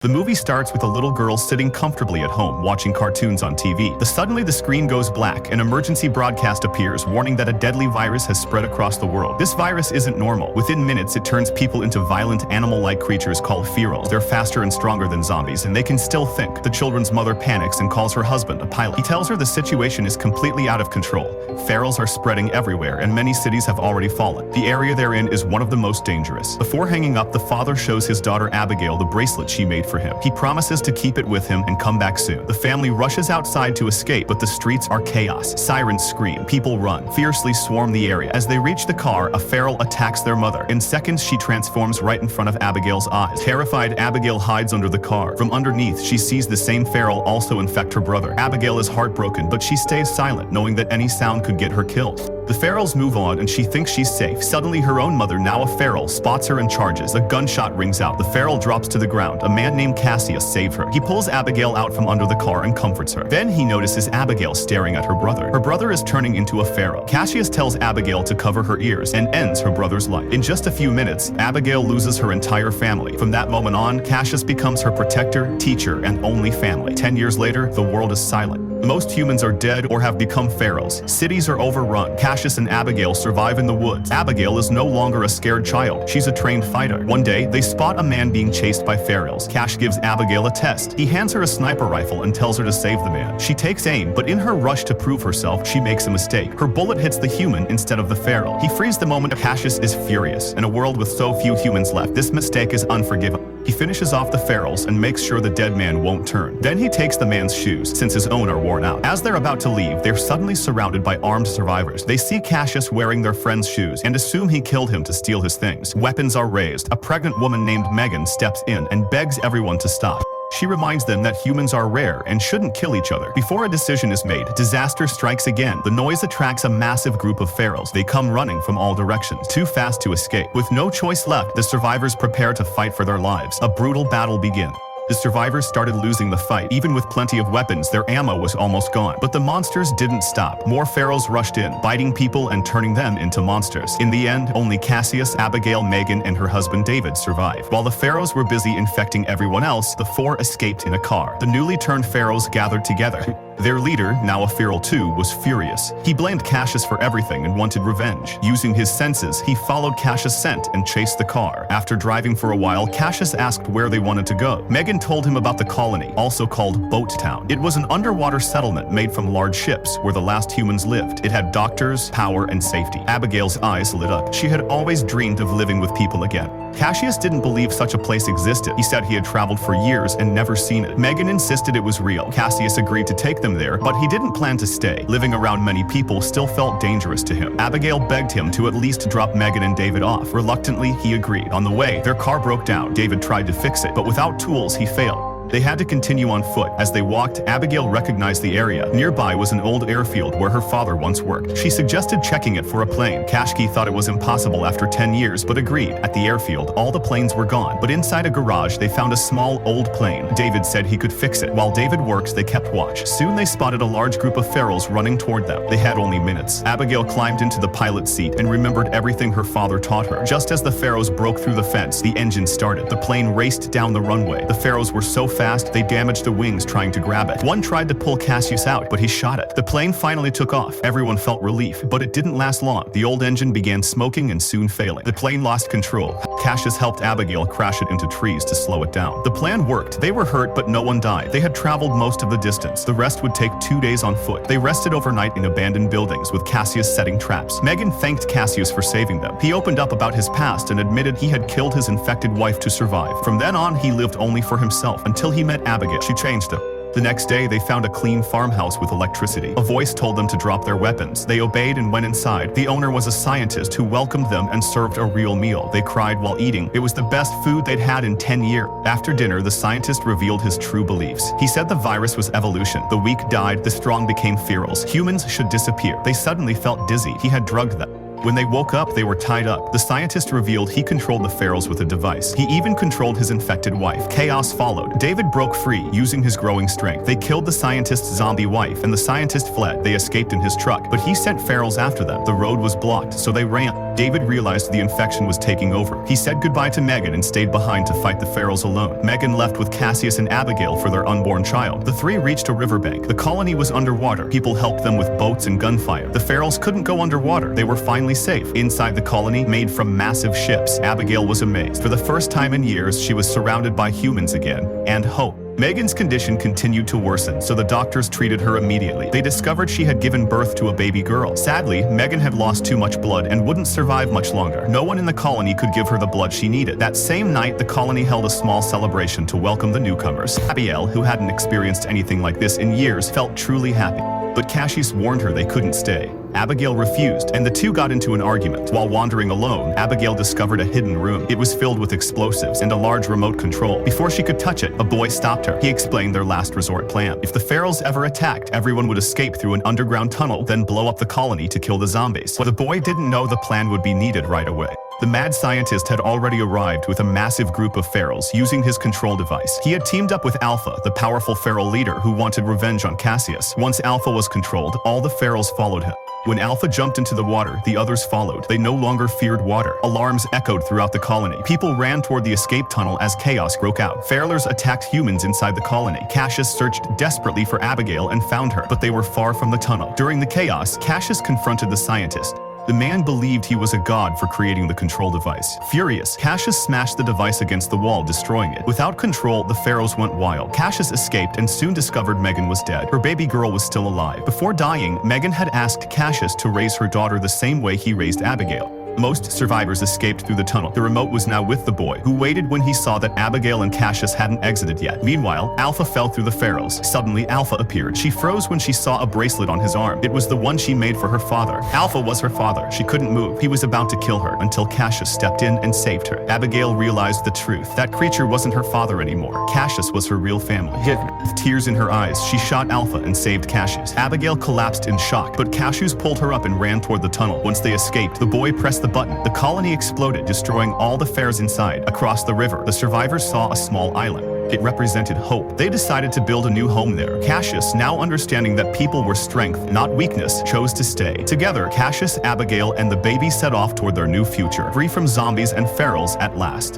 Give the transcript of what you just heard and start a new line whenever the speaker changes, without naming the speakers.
The movie starts with a little girl sitting comfortably at home watching cartoons on TV. Suddenly the screen goes black. An emergency broadcast appears warning that a deadly virus has spread across the world. This virus isn't normal. Within minutes it turns people into violent animal-like creatures called ferals. They're faster and stronger than zombies, and they can still think. The children's mother panics and calls her husband, a pilot. He tells her the situation is completely out of control. Ferals are spreading everywhere and many cities have already fallen. The area they're in is one of the most dangerous. Before hanging up, the father shows his daughter Abigail the bracelet she made for him. He promises to keep it with him and come back soon. The family rushes outside to escape, but the streets are chaos. Sirens scream, people run, fiercely swarm the area. As they reach the car, a feral attacks their mother. In seconds, she transforms right in front of Abigail's eyes. Terrified, Abigail hides under the car. From underneath, she sees the same feral also infect her brother. Abigail is heartbroken, but she stays silent, knowing that any sound could get her killed. The ferals move on and she thinks she's safe. Suddenly her own mother, now a feral, spots her and charges. A gunshot rings out. The feral drops to the ground. A man named Cassius saves her. He pulls Abigail out from under the car and comforts her. Then he notices Abigail staring at her brother. Her brother is turning into a feral. Cassius tells Abigail to cover her ears and ends her brother's life. In just a few minutes, Abigail loses her entire family. From that moment on, Cassius becomes her protector, teacher, and only family. 10 years later, the world is silent. Most humans are dead or have become ferals. Cities are overrun. Cassius and Abigail survive in the woods. Abigail is no longer a scared child. She's a trained fighter. One day, they spot a man being chased by ferals. Cash gives Abigail a test. He hands her a sniper rifle and tells her to save the man. She takes aim, but in her rush to prove herself, she makes a mistake. Her bullet hits the human instead of the feral. He frees the moment. Cassius is furious. In a world with so few humans left, this mistake is unforgivable. He finishes off the ferals and makes sure the dead man won't turn. Then he takes the man's shoes, since his own are worn out. As they're about to leave, they're suddenly surrounded by armed survivors. They see Cassius wearing their friend's shoes and assume he killed him to steal his things. Weapons are raised. A pregnant woman named Megan steps in and begs everyone to stop. She reminds them that humans are rare and shouldn't kill each other. Before a decision is made, disaster strikes again. The noise attracts a massive group of ferals. They come running from all directions, too fast to escape. With no choice left, the survivors prepare to fight for their lives. A brutal battle begins. The survivors started losing the fight. Even with plenty of weapons, their ammo was almost gone. But the monsters didn't stop. More ferals rushed in, biting people and turning them into monsters. In the end, only Cassius, Abigail, Megan, and her husband David survived. While the ferals were busy infecting everyone else, the four escaped in a car. The newly turned ferals gathered together. Their leader, now a feral too, was furious. He blamed Cassius for everything and wanted revenge. Using his senses, he followed Cassius' scent and chased the car. After driving for a while, Cassius asked where they wanted to go. Megan told him about the colony, also called Boat Town. It was an underwater settlement made from large ships where the last humans lived. It had doctors, power, and safety. Abigail's eyes lit up. She had always dreamed of living with people again. Cassius didn't believe such a place existed. He said he had traveled for years and never seen it. Megan insisted it was real. Cassius agreed to take them there, but he didn't plan to stay. Living around many people still felt dangerous to him. Abigail begged him to at least drop Megan and David off. Reluctantly, he agreed. On the way, their car broke down. David tried to fix it, but without tools, he failed. They had to continue on foot. As they walked, Abigail recognized the area. Nearby was an old airfield where her father once worked. She suggested checking it for a plane. Kashki thought it was impossible after 10 years, but agreed. At the airfield, all the planes were gone, but inside a garage, they found a small, old plane. David said he could fix it. While David worked, they kept watch. Soon they spotted a large group of ferals running toward them. They had only minutes. Abigail climbed into the pilot's seat and remembered everything her father taught her. Just as the ferals broke through the fence, the engine started. The plane raced down the runway. The ferals were so fast, they damaged the wings trying to grab it. One tried to pull Cassius out, but he shot it. The plane finally took off. Everyone felt relief, but it didn't last long. The old engine began smoking and soon failing. The plane lost control. Cassius helped Abigail crash it into trees to slow it down. The plan worked. They were hurt, but no one died. They had traveled most of the distance. The rest would take 2 days on foot. They rested overnight in abandoned buildings, with Cassius setting traps. Megan thanked Cassius for saving them. He opened up about his past and admitted he had killed his infected wife to survive. From then on, he lived only for himself until he met Abigail. She changed him. The next day, they found a clean farmhouse with electricity. A voice told them to drop their weapons. They obeyed and went inside. The owner was a scientist who welcomed them and served a real meal. They cried while eating. It was the best food they'd had in 10 years. After dinner, the scientist revealed his true beliefs. He said the virus was evolution. The weak died, the strong became ferals. Humans should disappear. They suddenly felt dizzy. He had drugged them. When they woke up, they were tied up. The scientist revealed he controlled the ferals with a device. He even controlled his infected wife. Chaos followed. David broke free, using his growing strength. They killed the scientist's zombie wife, and the scientist fled. They escaped in his truck, but he sent ferals after them. The road was blocked, so they ran. David realized the infection was taking over. He said goodbye to Megan and stayed behind to fight the pharaohs alone. Megan left with Cassius and Abigail for their unborn child. The three reached a riverbank. The colony was underwater. People helped them with boats and gunfire. The pharaohs couldn't go underwater. They were finally safe. Inside the colony, made from massive ships, Abigail was amazed. For the first time in years, she was surrounded by humans again, and hope. Megan's condition continued to worsen, so the doctors treated her immediately. They discovered she had given birth to a baby girl. Sadly, Megan had lost too much blood and wouldn't survive much longer. No one in the colony could give her the blood she needed. That same night, the colony held a small celebration to welcome the newcomers. Abigail, who hadn't experienced anything like this in years, felt truly happy. But Cassius warned her they couldn't stay. Abigail refused, and the two got into an argument. While wandering alone, Abigail discovered a hidden room. It was filled with explosives and a large remote control. Before she could touch it, a boy stopped her. He explained their last resort plan. If the pharaohs ever attacked, everyone would escape through an underground tunnel, then blow up the colony to kill the zombies. But the boy didn't know the plan would be needed right away. The mad scientist had already arrived with a massive group of pharaohs using his control device. He had teamed up with Alpha, the powerful pharaoh leader who wanted revenge on Cassius. Once Alpha was controlled, all the pharaohs followed him. When Alpha jumped into the water, the others followed. They no longer feared water. Alarms echoed throughout the colony. People ran toward the escape tunnel as chaos broke out. Pharaohs attacked humans inside the colony. Cassius searched desperately for Abigail and found her, but they were far from the tunnel. During the chaos, Cassius confronted the scientist. The man believed he was a god for creating the control device. Furious, Cassius smashed the device against the wall, destroying it. Without control, the pharaohs went wild. Cassius escaped and soon discovered Megan was dead. Her baby girl was still alive. Before dying, Megan had asked Cassius to raise her daughter the same way he raised Abigail. Most survivors escaped through the tunnel. The remote was now with the boy, who waited when he saw that Abigail and Cassius hadn't exited yet. Meanwhile, Alpha fell through the pharaohs. Suddenly, Alpha appeared. She froze when she saw a bracelet on his arm. It was the one she made for her father. Alpha was her father. She couldn't move. He was about to kill her until Cassius stepped in and saved her. Abigail realized the truth. That creature wasn't her father anymore. Cassius was her real family. With tears in her eyes, she shot Alpha and saved Cassius. Abigail collapsed in shock, but Cassius pulled her up and ran toward the tunnel. Once they escaped, the boy pressed the button. The colony exploded, destroying all the pharaohs inside. Across the river, the survivors saw a small island. It represented hope. They decided to build a new home there. Cassius, now understanding that people were strength, not weakness, chose to stay. Together, Cassius, Abigail, and the baby set off toward their new future, free from zombies and pharaohs at last.